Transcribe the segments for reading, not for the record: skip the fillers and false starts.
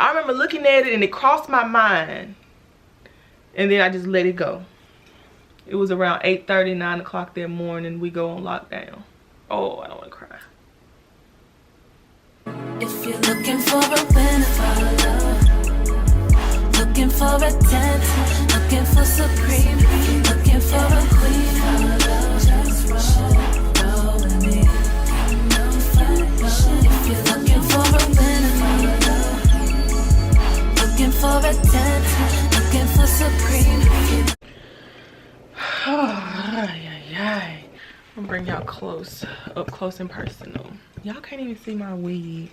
I remember looking at it and it crossed my mind. And then I just let it go. It was around 8:30, 9 o'clock that morning. We go on lockdown. Oh, I don't want to cry. If you're looking for a winner for love, looking for attention, looking for supreme, looking for a queen for love, just roll with me. If you're looking for a winner for love, looking for attention, looking for supreme. I'm gonna bring y'all up close and personal. Y'all can't even see my wig.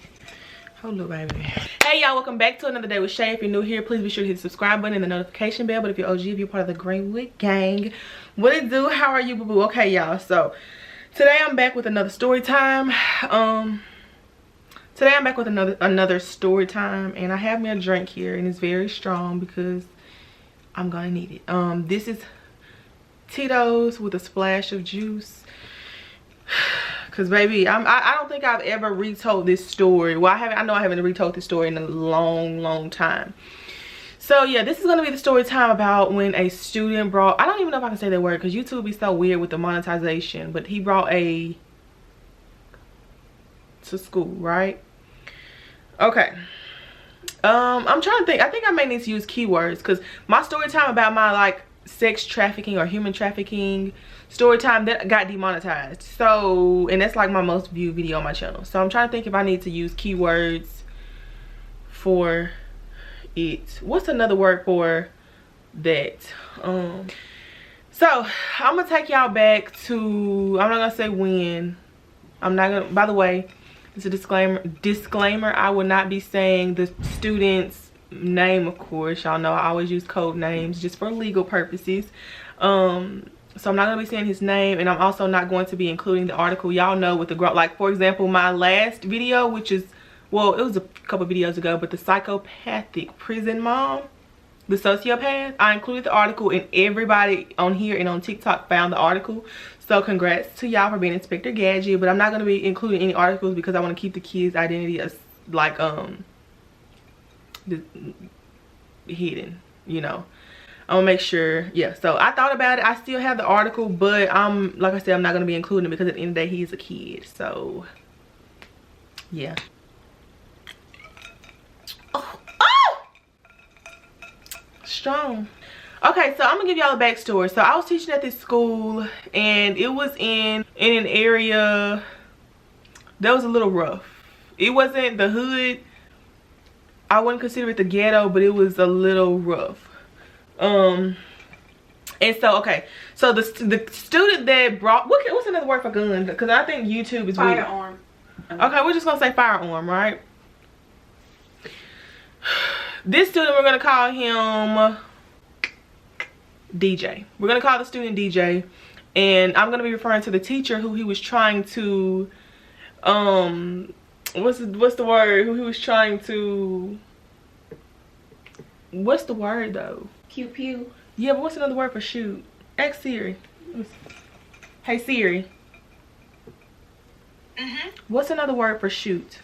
Hold up, baby. Hey y'all, welcome back to another day with Shay. If you're new here, please be sure to hit the subscribe button and the notification bell. But if you're OG, if you're part of the Greenwood gang, what it do? How are you, boo boo? Okay, y'all. So today I'm back with another story time. Today I'm back with another story time, and I have me a drink here, and it's very strong because I'm gonna need it. This is Tito's with a splash of juice. Cause baby, I don't think I've ever retold this story. Well, I know I haven't retold this story in a long time. So yeah, this is gonna be the story time about when a student brought, I don't even know if I can say that word because YouTube be so weird with the monetization, but he brought a to school, right? Okay. I'm trying to think. I think I may need to use keywords because my story time about my like sex trafficking or human trafficking story time that got demonetized. So, and that's like my most viewed video on my channel. So I'm trying to think if I need to use keywords for it. What's another word for that? So I'm gonna take y'all back to, I'm not gonna say when. I'm not gonna, by the way, it's a disclaimer, I will not be saying the student's name, of course. Y'all know I always use code names just for legal purposes. So I'm not gonna be saying his name, and I'm also not going to be including the article. Y'all know with the girl, like for example my last video, which is, well, it was a couple videos ago, but the psychopathic prison mom, the sociopath, I included the article, and everybody on here and on TikTok found the article. So congrats to y'all for being Inspector Gadget. But I'm not going to be including any articles because I want to keep the kids' identity as like hidden, you know. I'm gonna make sure. Yeah, so I thought about it. I still have the article, but like I said, I'm not going to be including it because at the end of the day he's a kid. So yeah. Oh, strong. Okay, so I'm gonna give y'all a backstory. So I was teaching at this school, and it was in an area that was a little rough. It wasn't the hood. I wouldn't consider it the ghetto, but it was a little rough. And so okay, so the student that brought, what's another word for gun? Because I think YouTube is firearm. Okay, we're just gonna say firearm, right? This student, we're gonna call him DJ. We're gonna call the student DJ, and I'm gonna be referring to the teacher who he was trying to what's the word? Who he was trying to, what's the word though? Pew pew. Yeah, but what's another word for shoot? Ask Siri. Hey Siri. What's another word for shoot?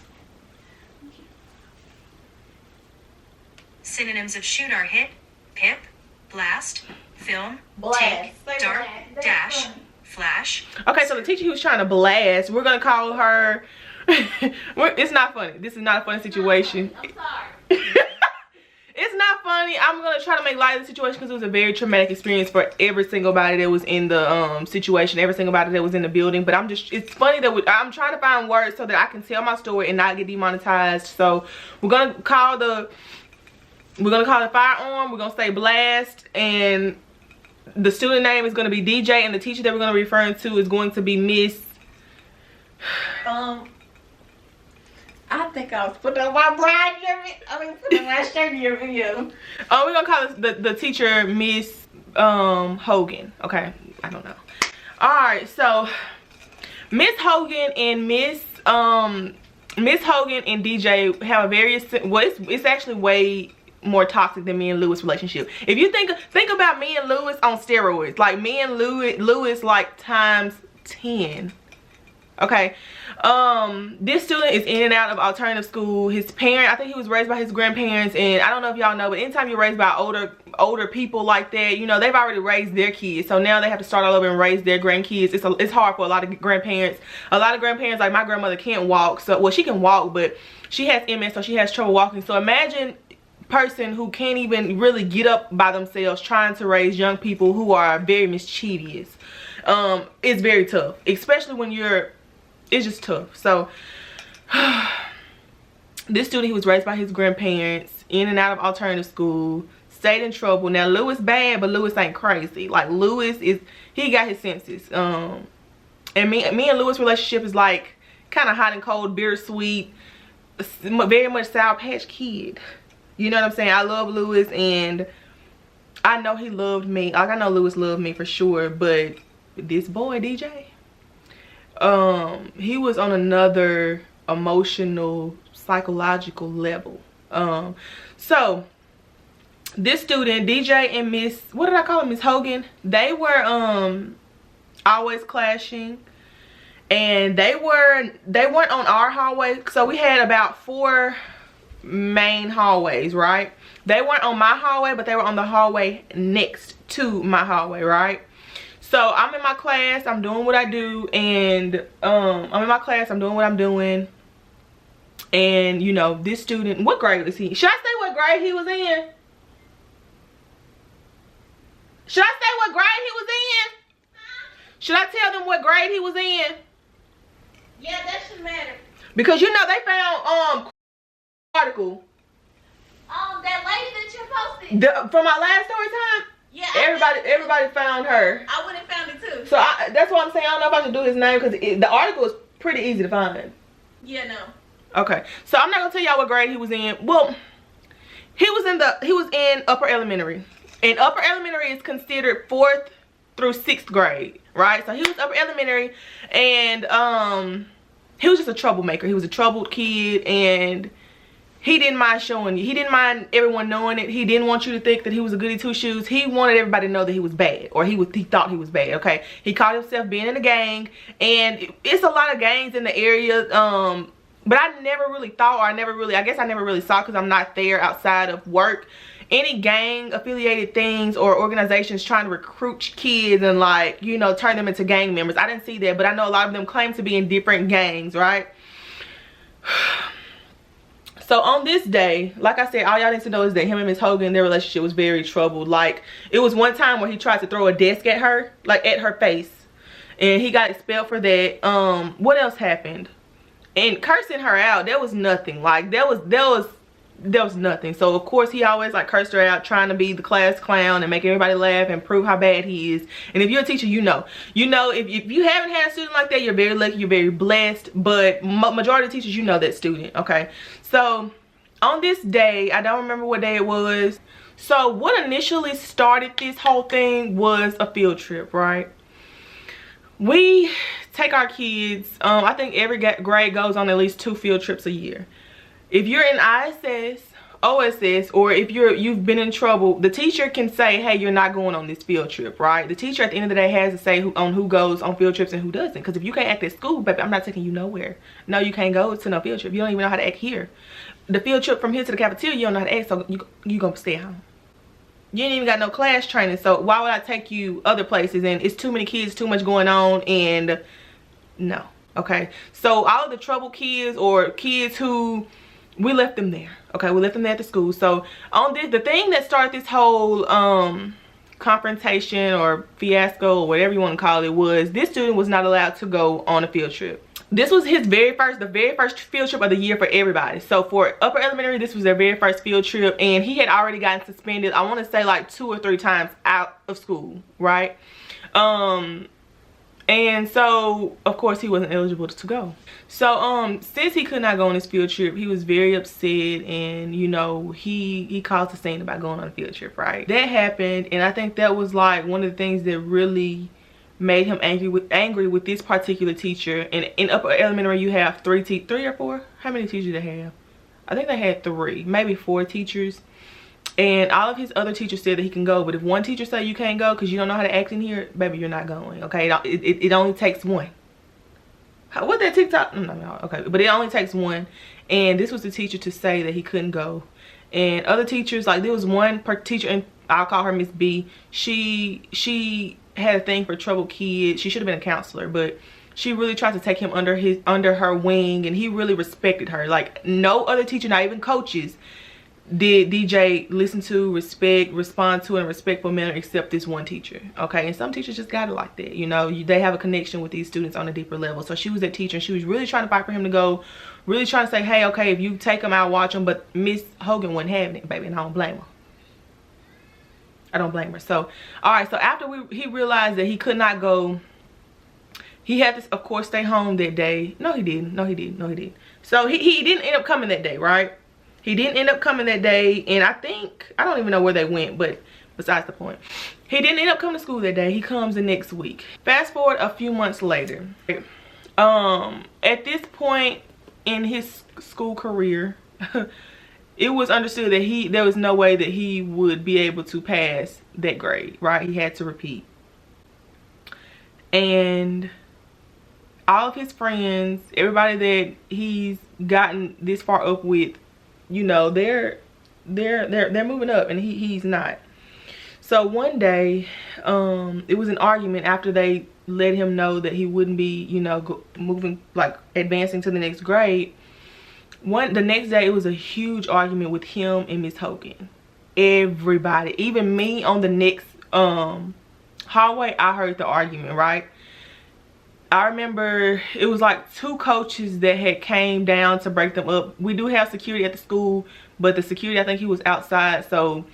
Synonyms of shoot are hit, pip, blast, film, Blast. take, Say dart, blast. dash, flash. Okay, so the teacher he was trying to blast, we're gonna call her it's not funny. This is not a funny situation. I'm sorry. It's not funny. I'm gonna try to make light of the situation because it was a very traumatic experience for every single body that was in the situation, every single body that was in the building. But it's funny that I'm trying to find words so that I can tell my story and not get demonetized. So we're gonna call the firearm, we're gonna say blast, and the student name is gonna be DJ, and the teacher that we're gonna be referring to is going to be Miss I think I was putting on my bride putting on my shirt in your video. Oh, we're gonna call the teacher Miss Hogan. Okay, I don't know. All right, so Miss Hogan and Miss Hogan and DJ have a very, well, it's actually way more toxic than me and Lewis' relationship. If you think about me and Lewis on steroids, like me and Lewis like times 10. Okay, this student is in and out of alternative school. His parent, I think he was raised by his grandparents, and I don't know if y'all know, but anytime you're raised by older people like that, you know, they've already raised their kids, so now they have to start all over and raise their grandkids. It's hard for a lot of grandparents. A lot of grandparents, like my grandmother, can't walk. So, well, she can walk, but she has MS, so she has trouble walking. So imagine person who can't even really get up by themselves trying to raise young people who are very mischievous. It's very tough, especially when it's just tough. So this student, he was raised by his grandparents, in and out of alternative school, stayed in trouble. Now Lewis bad, but Lewis ain't crazy. Like Lewis he got his senses. And me and Lewis relationship is like kind of hot and cold, bittersweet, very much Sour Patch Kid. You know what I'm saying? I love Lewis, and I know he loved me. Like, I know Lewis loved me for sure, but this boy, DJ, he was on another emotional, psychological level. So this student, DJ and Miss, what did I call him? Miss Hogan, they were always clashing. And they weren't on our hallway. So we had about 4 main hallways, right? They weren't on my hallway, but they were on the hallway next to my hallway, right? So I'm in my class, I'm doing what I do, and I'm in my class, I'm doing what I'm doing, and you know, this student, what grade was he? Should I say what grade he was in? Should I say what grade he was in? Should I tell them what grade he was in? Yeah, that should matter. Because you know they found article. That lady that you posted. From my last story time. Yeah. Everybody found her. I would have found it too. So that's why I'm saying I don't know if I should do his name, because the article is pretty easy to find. Yeah, no. Okay, so I'm not gonna tell y'all what grade he was in. Well, he was in upper elementary, and upper elementary is considered 4th through 6th grade, right? So he was upper elementary, and he was just a troublemaker. He was a troubled kid, and he didn't mind showing you. He didn't mind everyone knowing it. He didn't want you to think that he was a goody two-shoes. He wanted everybody to know that he was bad, or he thought he was bad, okay? He called himself being in a gang, and it's a lot of gangs in the area, but I never really thought, or I guess I never really saw, because I'm not there outside of work, any gang affiliated things or organizations trying to recruit kids and, like, you know, turn them into gang members. I didn't see that, but I know a lot of them claim to be in different gangs, right? So on this day, like I said, all y'all need to know is that him and Miss Hogan, their relationship was very troubled. Like, it was one time where he tried to throw a desk at her, like at her face, and he got expelled for that. What else happened? And cursing her out, there was nothing. Like, there was nothing. So of course he always like cursed her out, trying to be the class clown and make everybody laugh and prove how bad he is. And if you're a teacher, you know if you haven't had a student like that, you're very lucky, you're very blessed. But majority of teachers, you know that student, okay? So on this day, I don't remember what day it was. So what initially started this whole thing was a field trip, right? We take our kids, I think every grade goes on at least 2 field trips a year. If you're in ISS, OSS, or if you've been in trouble, the teacher can say, hey, you're not going on this field trip, right? The teacher at the end of the day has to say on who goes on field trips and who doesn't. Because if you can't act at school, baby, I'm not taking you nowhere. No, you can't go to no field trip. You don't even know how to act here. The field trip from here to the cafeteria, you don't know how to act, so you gonna stay at home. You ain't even got no class training, so why would I take you other places? And it's too many kids, too much going on, and no. Okay, so all of the troubled kids or kids who, we left them there. Okay, we left them there at the school. So on this, the thing that started this whole confrontation or fiasco or whatever you want to call it, was this student was not allowed to go on a field trip. This was the very first field trip of the year for everybody. So for upper elementary, this was their very first field trip, and he had already gotten suspended, I want to say like 2 or 3 times out of school, right? And so of course he wasn't eligible to go. So since he could not go on this field trip, he was very upset, and you know, he caused a scene about going on a field trip, right? That happened, and I think that was like one of the things that really made him angry with this particular teacher. And in upper elementary, you have 3 or 4. How many teachers they have? I think they had 3, maybe 4 teachers. And all of his other teachers said that he can go, but if one teacher say you can't go because you don't know how to act in here, baby, you're not going, okay? It only takes one. what that TikTok? No, okay, but it only takes one. And this was the teacher to say that he couldn't go. And other teachers, like there was one teacher, and I'll call her Miss B. She had a thing for troubled kids. She should have been a counselor, but she really tried to take him under her wing, and he really respected her. Like no other teacher, not even coaches, did DJ listen to, respect, respond to in a respectful manner except this one teacher. Okay, and some teachers just got it like that, you know. They have a connection with these students on a deeper level. So she was that teacher, and she was really trying to fight for him to go, really trying to say, hey, okay, if you take him out, watch him. But Miss Hogan wasn't having it, baby, and I don't blame her. I don't blame her. So all right, so after he realized that he could not go, he had to, of course, stay home that day. No, he didn't. So he didn't end up coming that day, right? He didn't end up coming that day, and I don't even know where they went, but besides the point. He didn't end up coming to school that day. He comes the next week. Fast forward a few months later. At this point in his school career, it was understood that there was no way that he would be able to pass that grade, right? He had to repeat. And all of his friends, everybody that he's gotten this far up with, you know, they're moving up, and he's not. So one day, it was an argument after they let him know that he wouldn't be, you know, advancing to the next grade. The next day, it was a huge argument with him and Miss Hogan. Everybody, even me on the next hallway, I heard the argument, right? I remember it was like 2 coaches that had came down to break them up. We do have security at the school, but the security, I think he was outside. So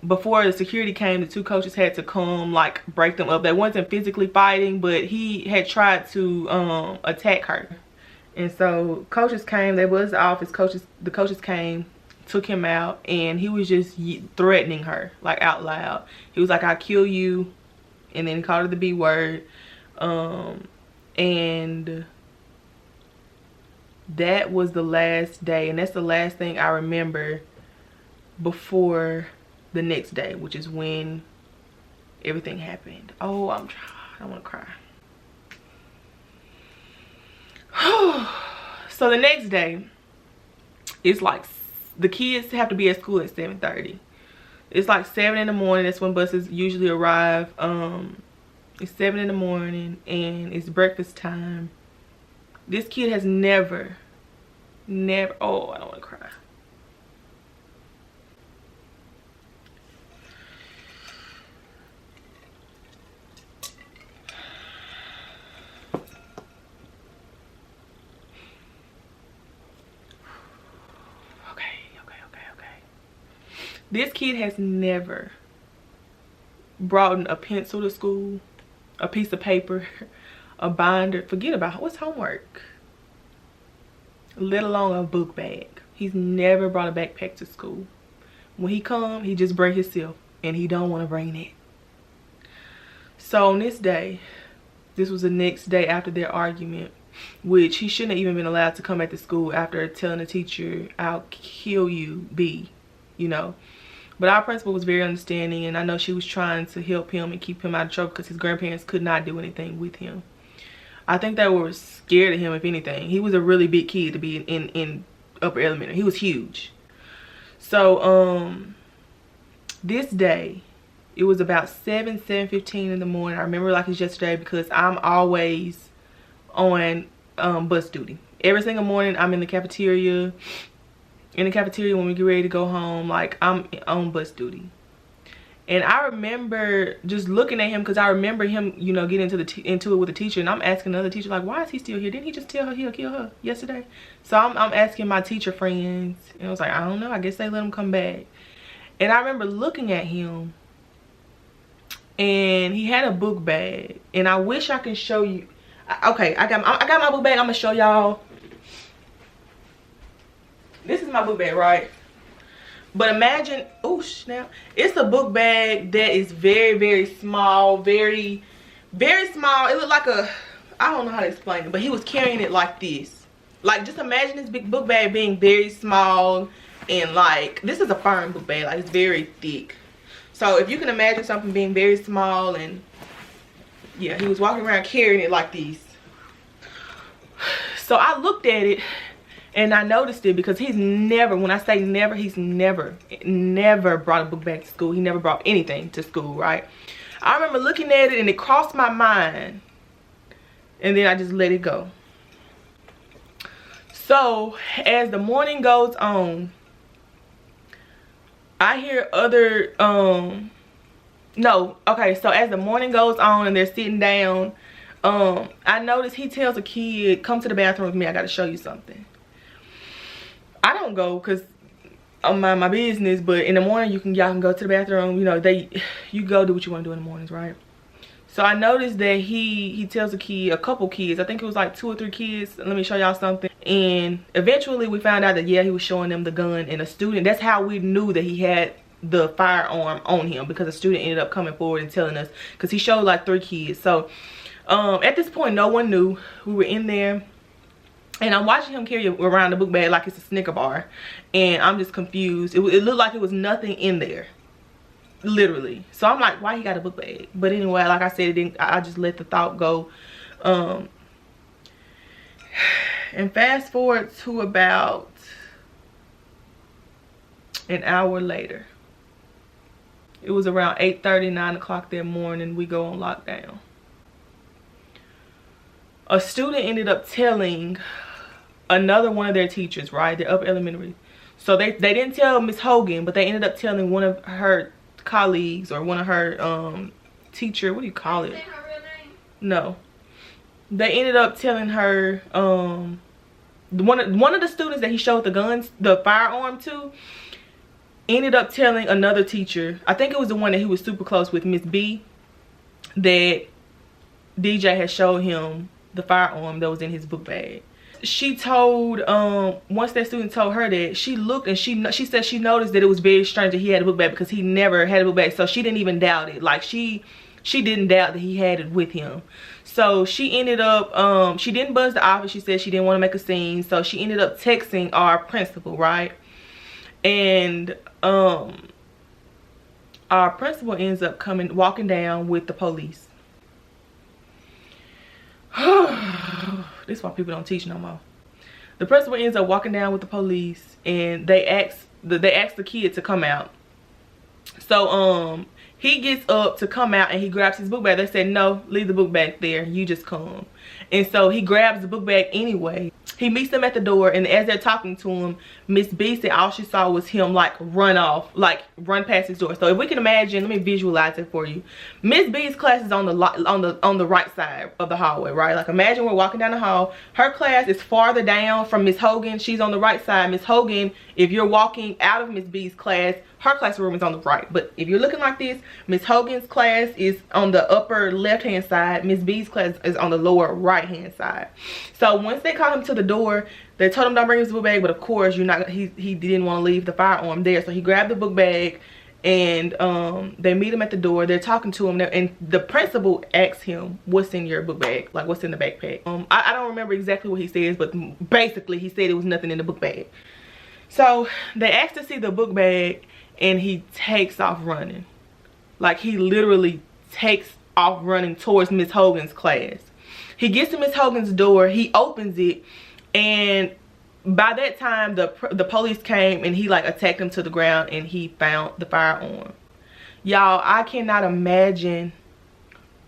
before the security came, the 2 coaches had to come like break them up. They wasn't physically fighting, but he had tried to attack her. And so coaches came, they was the office coaches, the coaches came, took him out, and he was just threatening her like out loud. He was like, I'll kill you, and then he called her the B word. And that was the last day, and that's the last thing I remember before the next day, which is when everything happened. Oh, I want to cry. So the next day, it's like the kids have to be at school at 7:30. It's like 7 in the morning. That's when buses usually arrive. It's 7 in the morning, and it's breakfast time. This kid has never, oh, I don't want to cry. Okay. This kid has never brought a pencil to school, a piece of paper, a binder, forget about what's homework, let alone a book bag. He's never brought a backpack to school. When he come, he just bring himself, and he don't want to bring it. So on this day, this was the next day after their argument, which he shouldn't have even been allowed to come back to school after telling the teacher, I'll kill you, B, you know. But our principal was very understanding, and I know she was trying to help him and keep him out of trouble because his grandparents could not do anything with him. I think they were scared of him, if anything. He was a really big kid to be in upper elementary. He was huge. So this day, it was about 7:15 in the morning. I remember like it's yesterday because I'm always on bus duty. Every single morning I'm in the cafeteria. When we get ready to go home, like I'm on bus duty. And I remember just looking at him because I remember him, you know, getting into it with the teacher, and I'm asking another teacher, like, why is he still here? Didn't he just tell her he'll kill her yesterday? So I'm asking my teacher friends, and I was like, I don't know, I guess they let him come back. And I remember looking at him, and he had a book bag, and I wish I can show you. Okay, I got my book bag. I'm gonna show y'all. This is my book bag, right? But imagine, oh snap, it's a book bag that is very, very small, very, very small. It looked like a, I don't know how to explain it, but he was carrying it like this. Like, just imagine this big book bag being very small, and like, this is a firm book bag, like it's very thick. So if you can imagine something being very small, and yeah, he was walking around carrying it like this. So I looked at it and I noticed it because he's never, when I say never, he's never brought a book bag to school. He never brought anything to school, right? I remember looking at it and it crossed my mind, and then I just let it go. So as the morning goes on, I hear other so as the morning goes on and they're sitting down, I notice he tells a kid, come to the bathroom with me, I gotta show you something. I don't go because I'm mind my business, but in the morning y'all can go to the bathroom. You know, you go do what you want to do in the mornings, right? So I noticed that he tells a couple kids, I think it was like 2 or 3 kids, let me show y'all something. And eventually we found out that, yeah, he was showing them the gun, and a student, that's how we knew that he had the firearm on him, because a student ended up coming forward and telling us, because he showed like 3 kids. So at this point, no one knew. We were in there, and I'm watching him carry around the book bag like it's a Snicker bar, and I'm just confused. It looked like it was nothing in there, literally. So I'm like, why he got a book bag? But anyway, like I said, I just let the thought go. And fast forward to about an hour later. It was around 8:30, 9 o'clock that morning. We go on lockdown. A student ended up telling another one of their teachers, right? They're upper elementary. So they didn't tell Miss Hogan, but they ended up telling one of her colleagues or one of her teacher, what do you call it? Say her real name? No. They ended up telling her one of the students that he showed the firearm to, ended up telling another teacher, I think it was the one that he was super close with, Miss B, that DJ had showed him the firearm that was in his book bag. She told, once that student told her that, she looked and she said she noticed that it was very strange that he had a book bag, because he never had a book bag. So she didn't even doubt it. Like she didn't doubt that he had it with him. So she ended up, she didn't buzz the office. She said she didn't want to make a scene. So she ended up texting our principal, right? And our principal ends up walking down with the police. This is why people don't teach no more. The principal ends up walking down with the police, and they asked the kid to come out. So he gets up to come out and he grabs his book bag. They said, no, leave the book bag there, you just come. And so he grabs the book bag anyway. He meets them at the door, and as they're talking to him, Miss B said all she saw was him like run past his door. So if we can imagine, let me visualize it for you. Miss B's class is on the right side of the hallway, right? Like imagine we're walking down the hall. Her class is farther down from Miss Hogan. She's on the right side. Miss Hogan, if you're walking out of Miss B's class, her classroom is on the right. But if you're looking like this, Miss Hogan's class is on the upper left hand side. Miss B's class is on the lower right hand side. So once they called him to the door, they told him don't bring his book bag, but of course he didn't want to leave the firearm there. So he grabbed the book bag, and they meet him at the door. They're talking to him, and the principal asks him, what's in your book bag? Like, what's in the backpack? I don't remember exactly what he says, but basically he said it was nothing in the book bag. So they asked to see the book bag, and he takes off running. Like he literally takes off running towards Miss Hogan's class. He gets to Miss Hogan's door, he opens it, and by that time the police came, and he like attacked him to the ground, and he found the firearm. Y'all, I cannot imagine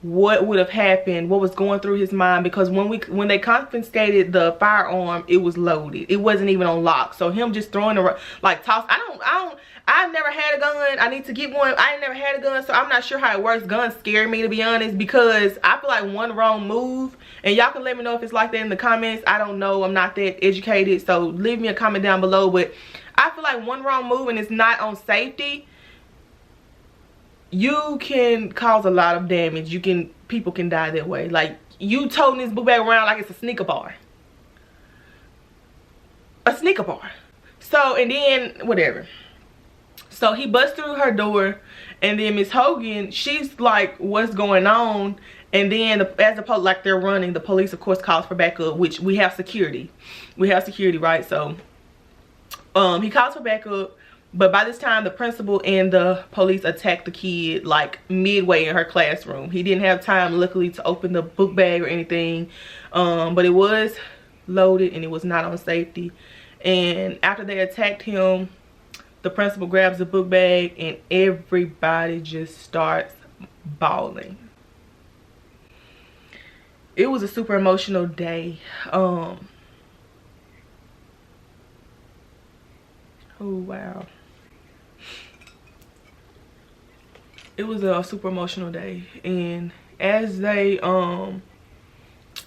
what would have happened, what was going through his mind, because when they confiscated the firearm, it was loaded. It wasn't even on lock. So him just throwing I've never had a gun. I need to get one. I ain't never had a gun, so I'm not sure how it works. Guns scare me, to be honest, because I feel like one wrong move, and y'all can let me know if it's like that in the comments. I don't know. I'm not that educated, so leave me a comment down below. But I feel like one wrong move, and it's not on safety, you can cause a lot of damage. People can die that way. Like, you toting this book bag around like it's a Snicker bar. A Snicker bar. So, and then, whatever. So he busts through her door, and then Miss Hogan, she's like, what's going on? And then like they're running, the police of course calls for backup, which we have security. We have security, right? So he calls for backup, but by this time the principal and the police attacked the kid like midway in her classroom. He didn't have time, luckily, to open the book bag or anything. But it was loaded and it was not on safety. And after they attacked him, the principal grabs the book bag and everybody just starts bawling. It was a super emotional day. Oh wow. It was a super emotional day. And as they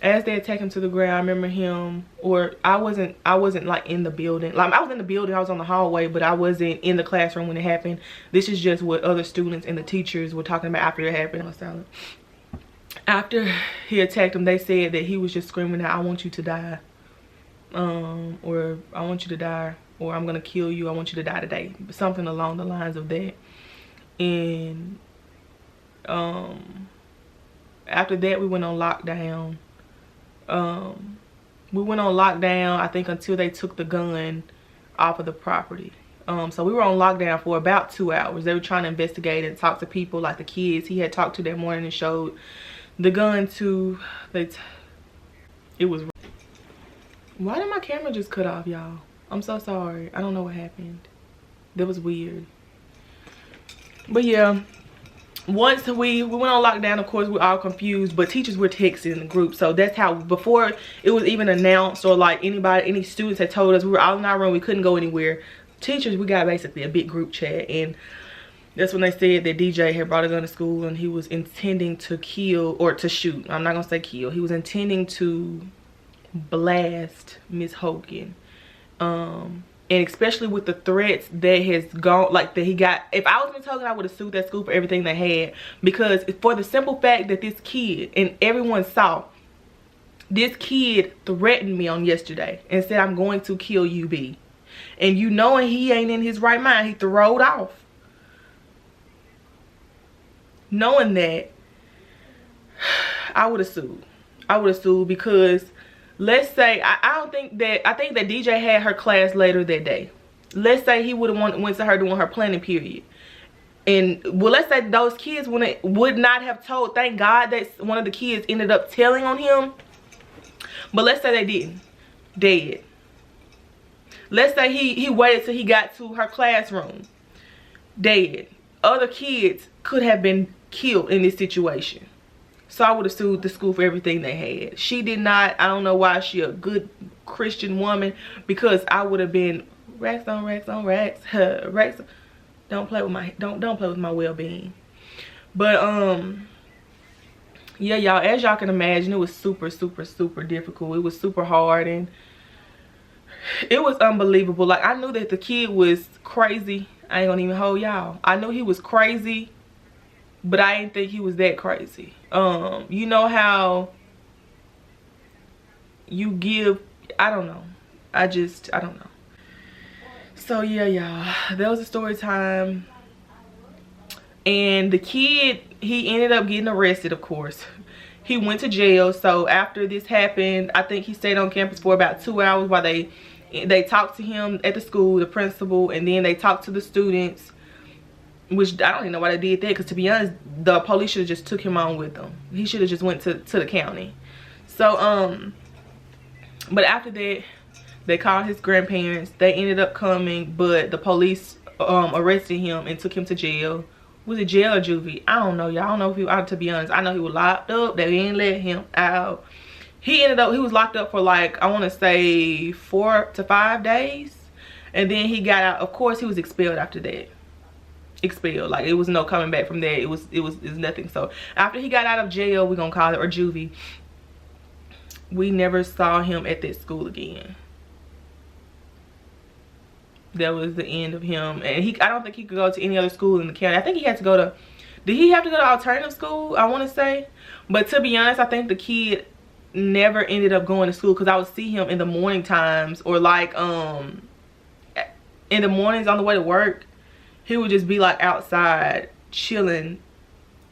attacked him to the ground, I remember him, or I wasn't like in the building. Like, I was in the building, I was on the hallway, but I wasn't in the classroom when it happened. This is just what other students and the teachers were talking about after it happened. I was silent. After he attacked him, they said that he was just screaming out, "I want you to die," or "I want you to die," or "I'm gonna kill you, I want you to die today," something along the lines of that. And after that, we went on lockdown. I think, until they took the gun off of the property. So we were on lockdown for about 2 hours. They were trying to investigate and talk to people, like the kids he had talked to that morning, and showed the gun to. It was. Why did my camera just cut off, y'all? I'm so sorry. I don't know what happened. That was weird. But yeah, once we went on lockdown, of course, we're all confused, but teachers were texting in the group. So that's how, before it was even announced, or like any students had told us, we were all in our room, we couldn't go anywhere. Teachers, we got basically a big group chat, and that's when they said that DJ had brought a gun to school and he was intending to kill, or to shoot. I'm not gonna say kill. He was intending to blast Miss Hogan. And especially with the threats that has gone, like, that he got. If I was Miss Hogan, I would have sued that school for everything they had. Because for the simple fact that this kid, and everyone saw, this kid threatened me on yesterday and said, "I'm going to kill you, B." And you knowing he ain't in his right mind, he throwed off. Knowing that, I would have sued. I would have sued because, let's say, I think that DJ had her class later that day. Let's say he would have went to her during her planning period. And, well, let's say those kids would not have told. Thank God that one of the kids ended up telling on him. But let's say they didn't. Dead. Let's say he waited till he got to her classroom. Dead. Other kids could have been killed in this situation. So I would have sued the school for everything they had. She did not. I don't know why. She a good Christian woman, because I would have been racks on racks on racks. Racks. Don't play with my well-being. But yeah, y'all, as y'all can imagine, it was super difficult. It was super hard, and it was unbelievable. Like, I knew that the kid was crazy. I ain't gonna even hold y'all. I knew he was crazy, but I didn't think he was that crazy. You know how you give, I don't know. I don't know. So yeah, y'all, that was a story time. And the kid, he ended up getting arrested, of course. He went to jail. So after this happened, I think he stayed on campus for about 2 hours while they talked to him at the school, the principal, and then they talked to the students. Which I don't even know why they did that, because to be honest, the police should have just took him on with them. He should have just went to the county. So but after that, they called his grandparents. They ended up coming, but the police arrested him and took him to jail. Was it jail or juvie? I don't know, y'all. I don't know if he, to be honest, I know he was locked up. They didn't let him out. He was locked up for, like, I want to say 4 to 5 days, and then he got out. Of course, he was expelled after that. Expelled, like, it was no coming back from there. It was nothing. So after he got out of jail, we're gonna call it, or juvie, we never saw him at that school again. That was the end of him. And I don't think he could go to any other school in the county. I think he had to go to, did he have to go to alternative school, I want to say? But to be honest, I think the kid never ended up going to school, because I would see him in the morning times, or like in the mornings on the way to work. He would just be like outside chilling,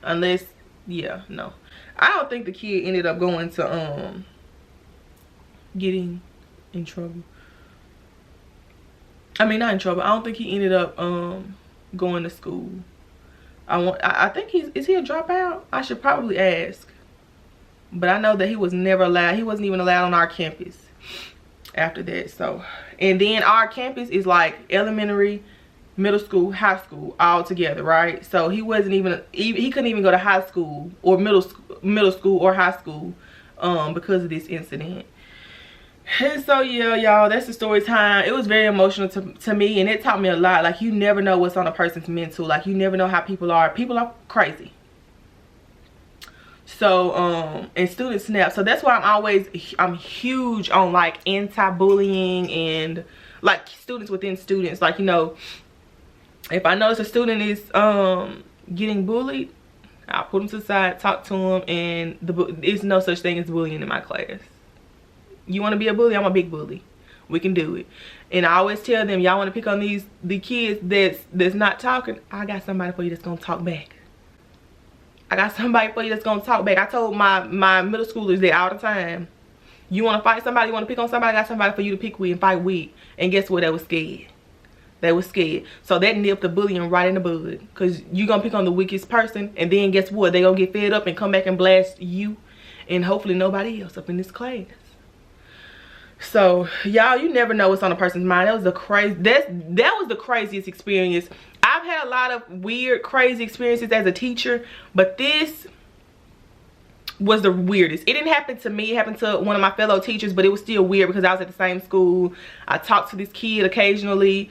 unless, yeah, no. I don't think the kid ended up going to getting in trouble. I mean, not in trouble. I don't think he ended up going to school. I think is he a dropout? I should probably ask. But I know that he was never allowed. He wasn't even allowed on our campus. after that. So, and then our campus is like elementary, middle school, high school all together, right? So he wasn't even, he couldn't even go to high school or middle school or high school because of this incident. And so yeah, y'all, that's the story time. It was very emotional to me, and it taught me a lot. Like, you never know what's on a person's mental. Like, you never know how people are. People are crazy. So and students snap. So that's why I'm huge on like anti-bullying and like students within students. Like, you know, if I notice a student is getting bullied, I'll put them to the side, talk to them, and there's no such thing as bullying in my class. You want to be a bully? I'm a big bully. We can do it. And I always tell them, y'all want to pick on the kids that's not talking, I got somebody for you that's gonna talk back. I got somebody for you that's gonna talk back. I told my middle schoolers that all the time. You want to fight somebody, you want to pick on somebody, I got somebody for you to pick with and fight with. And guess what? They was scared. They was scared. So that nipped the bullying right in the bud. Because you gonna pick on the weakest person, and then guess what? They gonna get fed up and come back and blast you and hopefully nobody else up in this class. So y'all, you never know what's on a person's mind. That was the craziest experience. I've had a lot of weird, crazy experiences as a teacher, but this was the weirdest. It didn't happen to me, it happened to one of my fellow teachers, but it was still weird because I was at the same school. I talked to this kid occasionally.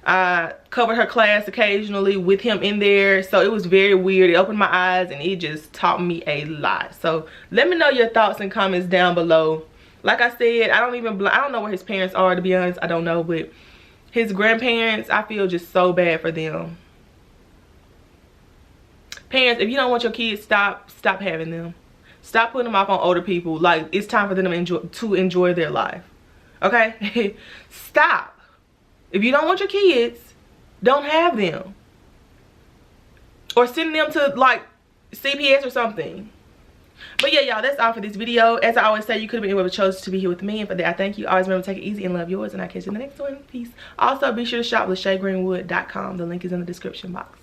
I covered her class occasionally with him in there. So it was very weird. It opened my eyes and it just taught me a lot. So let me know your thoughts and comments down below. Like I said, I don't know where his parents are, to be honest. I don't know, but his grandparents, I feel just so bad for them. Parents, if you don't want your kids, stop having them. Stop putting them off on older people. Like, it's time for them to enjoy their life. Okay? Stop. If you don't want your kids, don't have them. Or send them to like CPS or something. But yeah, y'all, that's all for this video. As I always say, you could have been able to chose to be here with me, and for that I thank you. Always remember to take it easy and love yours, and I'll catch you in the next one. Peace. Also, be sure to shop LaShay.Greenwood.com. The link is in the description box.